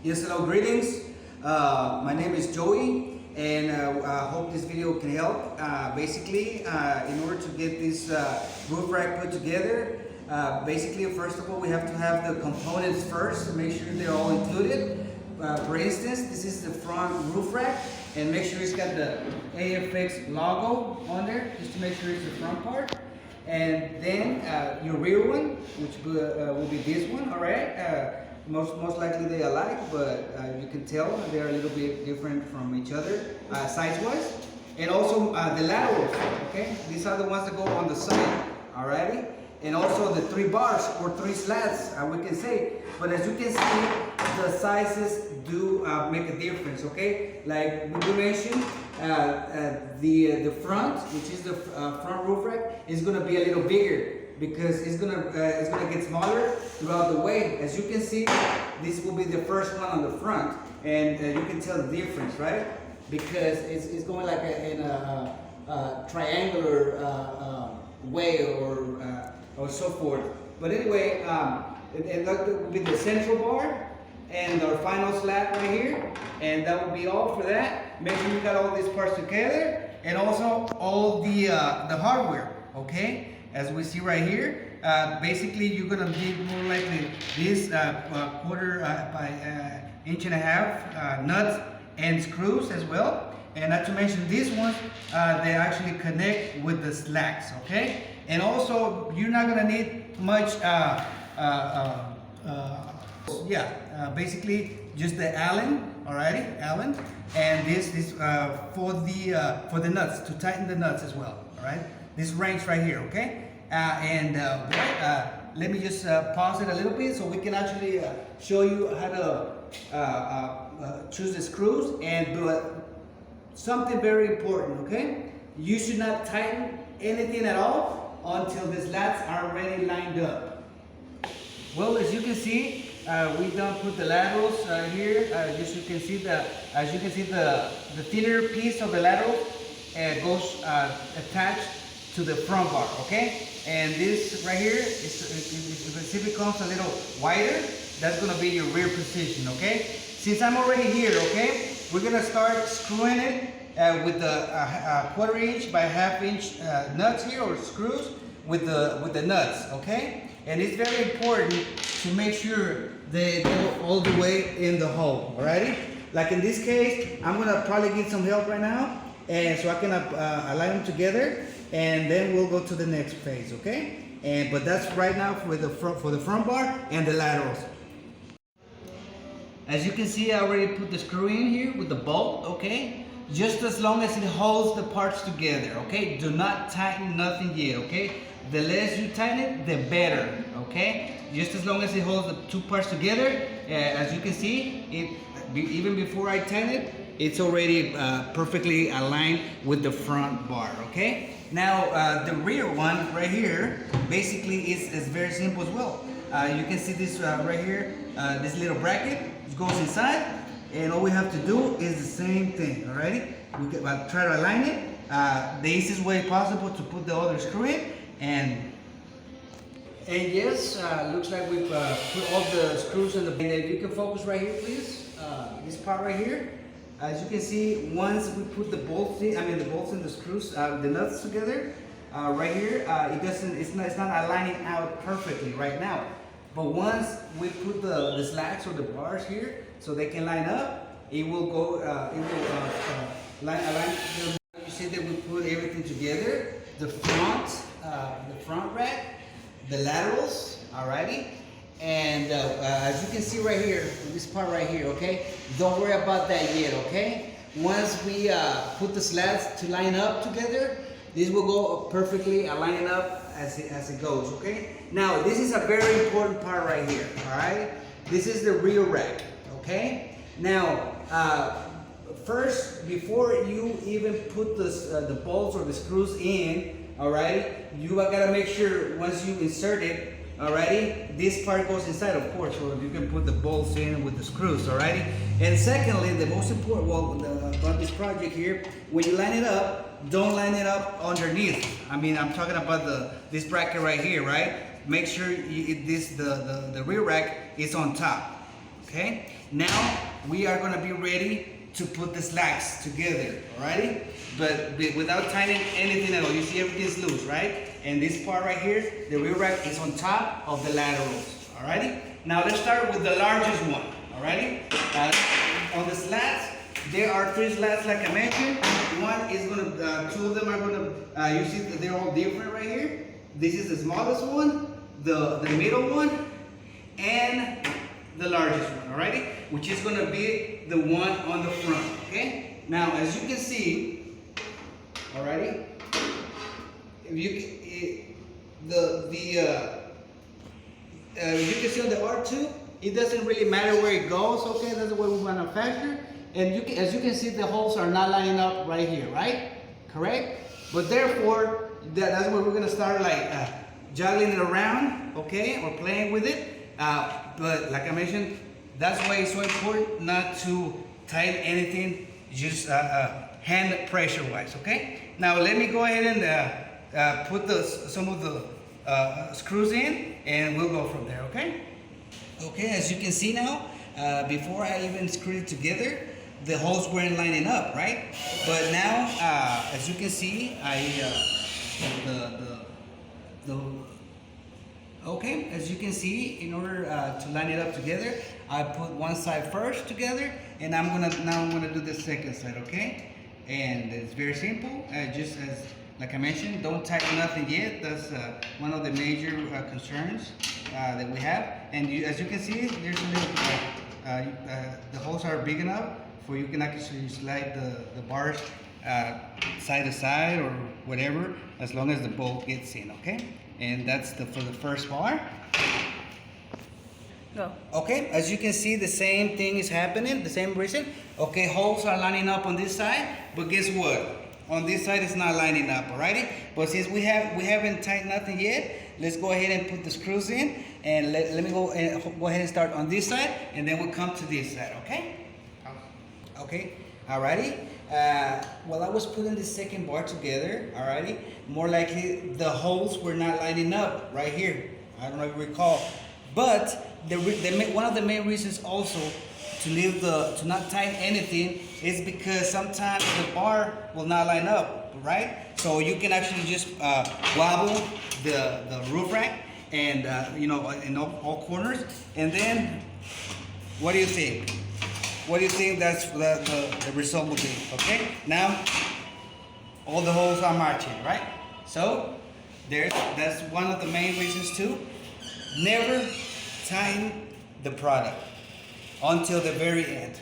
Yes, hello, greetings. My name is Joey, and I hope this video can help. Basically, in order to get this roof rack put together, basically, first of all, we have to have the components first to make sure they're all included. For instance, this is the front roof rack, and make sure it's got the AFX logo on there, just to make sure it's the front part. And then your rear one, which will be this one, all right? Most likely they are alike, but you can tell they're a little bit different from each other size-wise. And also the laterals, okay? These are the ones that go on the side, alrighty? And also the 3 bars or 3 slats, we can say. But as you can see, the sizes do make a difference, okay? Like we mentioned, the front, which is the front roof rack, is gonna be a little bigger, because it's gonna get smaller throughout the way. As you can see, this will be the first one on the front, and you can tell the difference, right? Because it's going like in a triangular way or so forth. But anyway, that will be the central bar and our final slat right here, and that will be all for that. Make sure you got all these parts together, and also all the hardware, okay? As we see right here, basically you're gonna need more likely this quarter by inch and a half nuts and screws as well. And not to mention these ones, they actually connect with the slats, okay? And also you're not gonna need much, basically just the Allen, alrighty, Allen, and this is for the nuts, to tighten the nuts as well, alright? This wrench right here, okay? Let me just pause it a little bit so we can actually show you how to choose the screws. And something very important, okay? You should not tighten anything at all until the slats are already lined up. Well, as you can see, we don't put the laterals here. As you can see, the thinner piece of the lateral goes attached to the front bar, okay? And this right here, if it becomes a little wider, that's gonna be your rear position, okay? Since I'm already here, okay, we're gonna start screwing it with the 1/4 inch by 1/2 inch nuts here, or screws with the nuts, okay? And it's very important to make sure they go all the way in the hole, alrighty? Like in this case, I'm gonna probably get some help right now, and so I can align them together, and then we'll go to the next phase, okay? But that's right now for the front bar and the laterals. As you can see, I already put the screw in here with the bolt, okay? Just as long as it holds the parts together, okay? Do not tighten nothing yet, okay? The less you tighten it, the better, okay? Just as long as it holds the 2 parts together. As you can see, even before I tighten it, it's already perfectly aligned with the front bar, okay? Now, the rear one right here, basically is very simple as well. You can see this right here, this little bracket, it goes inside, and all we have to do is the same thing, alrighty? We can try to align it, the easiest way possible to put the other screw in, and yes, looks like we've put all the screws in the, and if you can focus right here, please, this part right here. As you can see, once we put the bolts in, the bolts and the screws, the nuts together, right here, it's not aligning out perfectly right now. But once we put the slats or the bars here, so they can line up, it will go, align. You see that we put everything together: the front rack, the laterals, alrighty. And as you can see right here, this part right here, okay? Don't worry about that yet, okay? Once we put the slats to line up together, this will go perfectly aligning up as it goes, okay? Now, this is a very important part right here, all right? This is the rear rack, okay? Now, first, before you even put the bolts or the screws in, all right? You gotta make sure once you insert it, alrighty, this part goes inside, of course, so you can put the bolts in with the screws, alrighty. And secondly, the most important, about this project here, when you line it up, don't line it up underneath. I'm talking about this bracket right here, right? Make sure the rear rack is on top. Okay, now we are going to be ready to put the slacks together, alrighty? But without tightening anything at all. You see everything's loose, right? And this part right here, the rear rack is on top of the laterals, alrighty? Now let's start with the largest one, alrighty? On the slats, there are 3 slats like I mentioned. One is gonna, 2 of them are gonna, you see that they're all different right here. This is the smallest one, the middle one, and the largest one, alrighty? Which is gonna be the one on the front, okay? Now, as you can see, alrighty, if you can see on the R2, it doesn't really matter where it goes, okay? That's the way we manufacture. And as you can see, the holes are not lining up right here, right? Correct? But therefore, that's where we're gonna start like juggling it around, okay? Or playing with it. But like I mentioned, that's why it's so important not to tighten anything, just hand pressure wise, okay? Now let me go ahead and put some of the screws in, and we'll go from there, okay? Okay, as you can see now, before I even screwed it together, the holes weren't lining up, right? But now, as you can see, okay, as you can see, in order to line it up together, I put one side first together, and now I'm gonna do the second side, okay? And it's very simple. Just as like I mentioned, don't tighten nothing yet. That's one of the major concerns that we have. And as you can see, there's a little, the holes are big enough for you can actually slide the bars side to side or whatever, as long as the bolt gets in, okay? And that's for the first bar. Go. Okay, as you can see, the same thing is happening, the same reason. Okay, holes are lining up on this side, but guess what? On this side, it's not lining up, alrighty? But since we haven't tightened nothing yet, let's go ahead and put the screws in, and let me go ahead and start on this side, and then we'll come to this side, okay? Okay, alrighty. While I was putting the second bar together, alrighty, more likely the holes were not lining up right here. I don't know if you recall, but one of the main reasons also to not tighten anything is because sometimes the bar will not line up, right? So you can actually just wobble the roof rack and you know, in all corners, and then what do you think? What do you think that's the result will be? Okay, now all the holes are matching, right? So that's one of the main reasons too. Never tighten the product until the very end.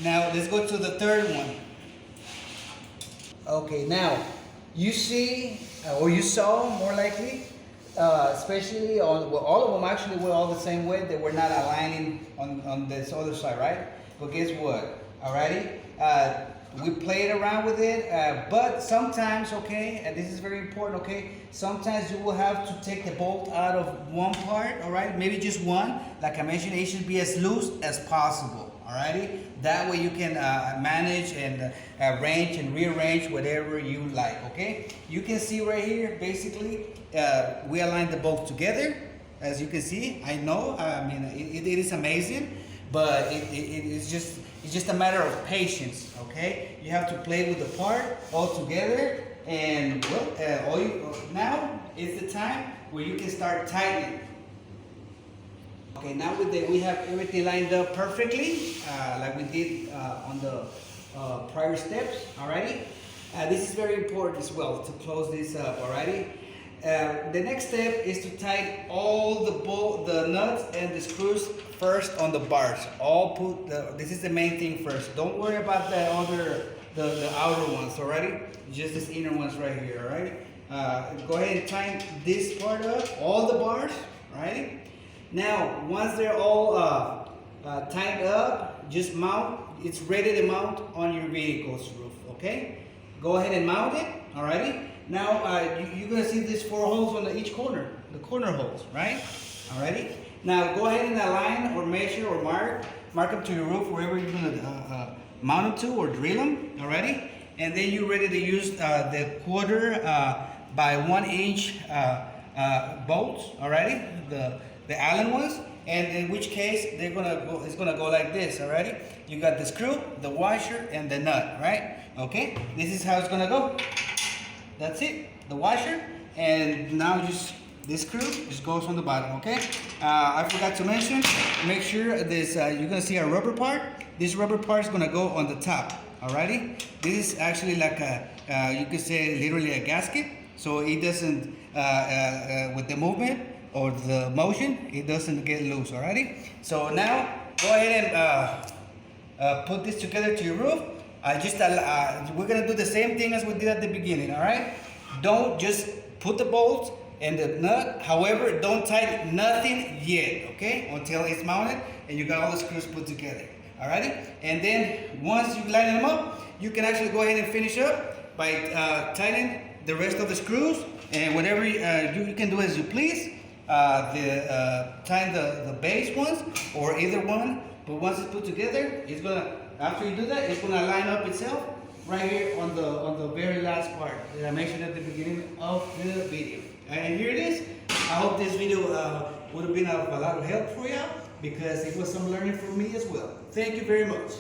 Now let's go to the third one. Okay, now you see, or you saw more likely, especially on, well, all of them actually were all the same way. They were not aligning on this other side, right? But guess what? Alrighty, we played around with it, but sometimes, okay, and this is very important, okay, sometimes you will have to take the bolt out of one part, alright, maybe just one. Like I mentioned, it should be as loose as possible, alrighty. That way you can manage and arrange and rearrange whatever you like, okay. You can see right here, basically, we aligned the bolt together. As you can see, I know, I mean, it is amazing. But it's just a matter of patience, okay? You have to play with the part all together, and well, now is the time where you can start tightening. Okay, now we have everything lined up perfectly, like we did on the prior steps, alrighty? This is very important as well to close this up, alrighty? The next step is to tighten all the nuts and the screws first on the bars. This is the main thing first. Don't worry about the outer ones, alrighty? Just these inner ones right here, alright? Go ahead and tighten this part up, all the bars, alrighty? Now, once they're all tightened up, just mount. It's ready to mount on your vehicle's roof, okay? Go ahead and mount it, alrighty? Now, you're going to see these 4 holes on each corner, the corner holes, right? Alrighty? Now, go ahead and align or measure or mark them to your roof, wherever you're going to mount them to or drill them, alrighty? And then you're ready to use the 1/4 by 1 inch bolts, alrighty? The Allen ones. and in which case it's gonna go like this. Alrighty, you got the screw, the washer, and the nut, right? Okay, this is how it's gonna go. That's it, the washer, and now just this screw just goes on the bottom. Okay, I forgot to mention, make sure this you're gonna see a rubber part. This rubber part is gonna go on the top. Alrighty, this is actually like a you could say literally a gasket, so it doesn't with the movement or the motion, it doesn't get loose. Alrighty, so now go ahead and put this together to your roof. We're gonna do the same thing as we did at the beginning. All right, don't just put the bolts and the nut. However, don't tighten nothing yet, okay, until it's mounted and you got all the screws put together. Alrighty, and then once you line them up, you can actually go ahead and finish up by tightening the rest of the screws, and whatever you can do as you please. Tighten the base ones or either one, but once it's put together, it's gonna, after you do that, it's gonna line up itself right here on the very last part that I mentioned at the beginning of the video. And here it is. I hope this video would have been of a lot of help for you, because it was some learning for me as well. Thank you very much.